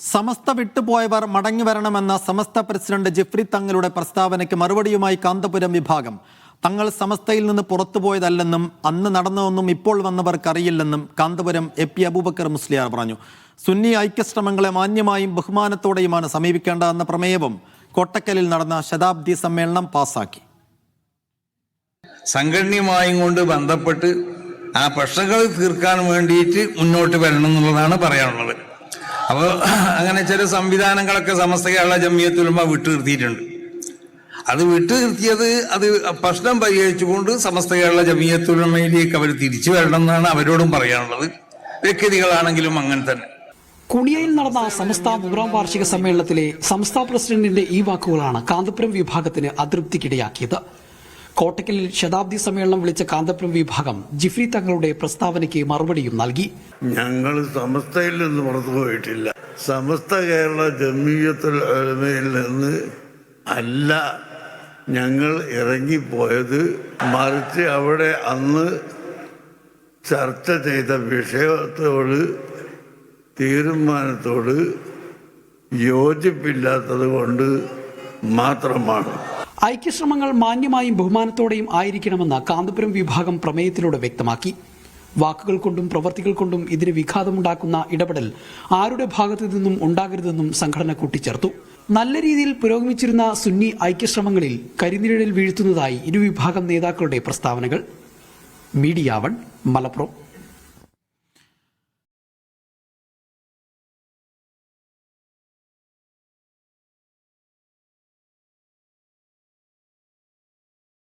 സമസ്ത വിട്ടുപോയവർ മടങ്ങിവരണമെന്ന സമസ്ത president Jifri തങ്ങളുടെ പ്രസ്താവനയ്ക്ക് മറുപടിയുമായി കാന്തപുരം വിഭാഗം. തങ്ങൾ സമസ്തയിൽ നിന്ന് പുറത്തുപോയതല്ലെന്നും അന്ന് നടന്നതൊന്നും ഇപ്പോൾ വന്നവർക്കറിയില്ലെന്നും കാന്തപുരം എ.പി. അബൂബക്കർ മുസ്ലിയാർ പറഞ്ഞു. സുന്നി ഐക്യശ്രമങ്ങളെ മാന്യമായും ബഹുമാനത്തോടെയുമാണ് സമീപിക്കേണ്ടതെന്ന പ്രമേയവും കോട്ടക്കലിൽ നടന്ന ശതാബ്ദി സമ്മേളനം പാസാക്കി. സംഘടനയുമായും കൊണ്ട് ബന്ധപ്പെട്ട് ആ പ്രശ്നങ്ങൾ തീർക്കാൻ വേണ്ടിയിട്ട് മുന്നോട്ട് വരണം എന്നുള്ളതാണ് പറയാനുള്ളത്. അപ്പോൾ അങ്ങനെ ചില സംവിധാനങ്ങളൊക്കെ സമസ്ത കേരള ജംഇയ്യത്തുൽ ഉലമ വിട്ടുനിർത്തിയിട്ടുണ്ട്. അത് വിട്ടുനിർത്തിയത് അത് പ്രശ്നം പരിഹരിച്ചുകൊണ്ട് സമസ്ത കേരള ജംഇയ്യത്തുൽ ഉലമയിലേക്ക് അവർ തിരിച്ചു വരണം എന്നാണ് അവരോടും പറയാനുള്ളത്. വ്യക്തികളാണെങ്കിലും അങ്ങനെ തന്നെ. കുണിയയിൽ നടന്ന സമസ്ത 100ാം വാർഷിക സമ്മേളനത്തിലെ സംസ്ഥ പ്രസിഡന്റിന്റെ ഈ വാക്കുകളാണ് കാന്തപുരം വിഭാഗത്തിന് അതൃപ്തിക്കിടയാക്കിയത്. കോട്ടക്കലിൽ ശതാബ്ദി സമ്മേളനം വിളിച്ച കാന്തപുരം വിഭാഗം ജിഫ്രി തങ്ങളുടെ പ്രസ്താവനയ്ക്ക് മറുപടിയും നൽകി. ഞങ്ങൾ സമസ്തയിൽ നിന്ന് പുറത്തു പോയിട്ടില്ല. സമസ്ത കേരള ജംഇയ്യത്തുൽ ഉലമയിൽ നിന്ന് അല്ല ഞങ്ങൾ ഇറങ്ങിപ്പോയത്. മറിച്ച് അവിടെ അന്ന് ചർച്ച ചെയ്ത വിഷയത്തോട് തീരുമാനത്തോട് യോജിപ്പില്ലാത്തത് കൊണ്ട് മാത്രമാണ്. ഐക്യശ്രമങ്ങൾ മാന്യമായും ബഹുമാനത്തോടെയും ആയിരിക്കണമെന്ന് കാന്തപുരം വിഭാഗം പ്രമേയത്തിലൂടെ വ്യക്തമാക്കി. വാക്കുകൾ കൊണ്ടും പ്രവർത്തികൾ കൊണ്ടും ഇതിന് വിഘാതമുണ്ടാക്കുന്ന ഇടപെടൽ ആരുടെ ഭാഗത്തു നിന്നും ഉണ്ടാകരുതെന്നും സംഘടന കൂട്ടിച്ചേർത്തു. നല്ല രീതിയിൽ പുരോഗമിച്ചിരുന്ന സുന്നി ഐക്യശ്രമങ്ങളിൽ കരിനിഴലിൽ വീഴ്ത്തുന്നതായി ഇരുവിഭാഗം നേതാക്കളുടെ പ്രസ്താവനകൾ. മീഡിയ 1 മലപ്പുറം.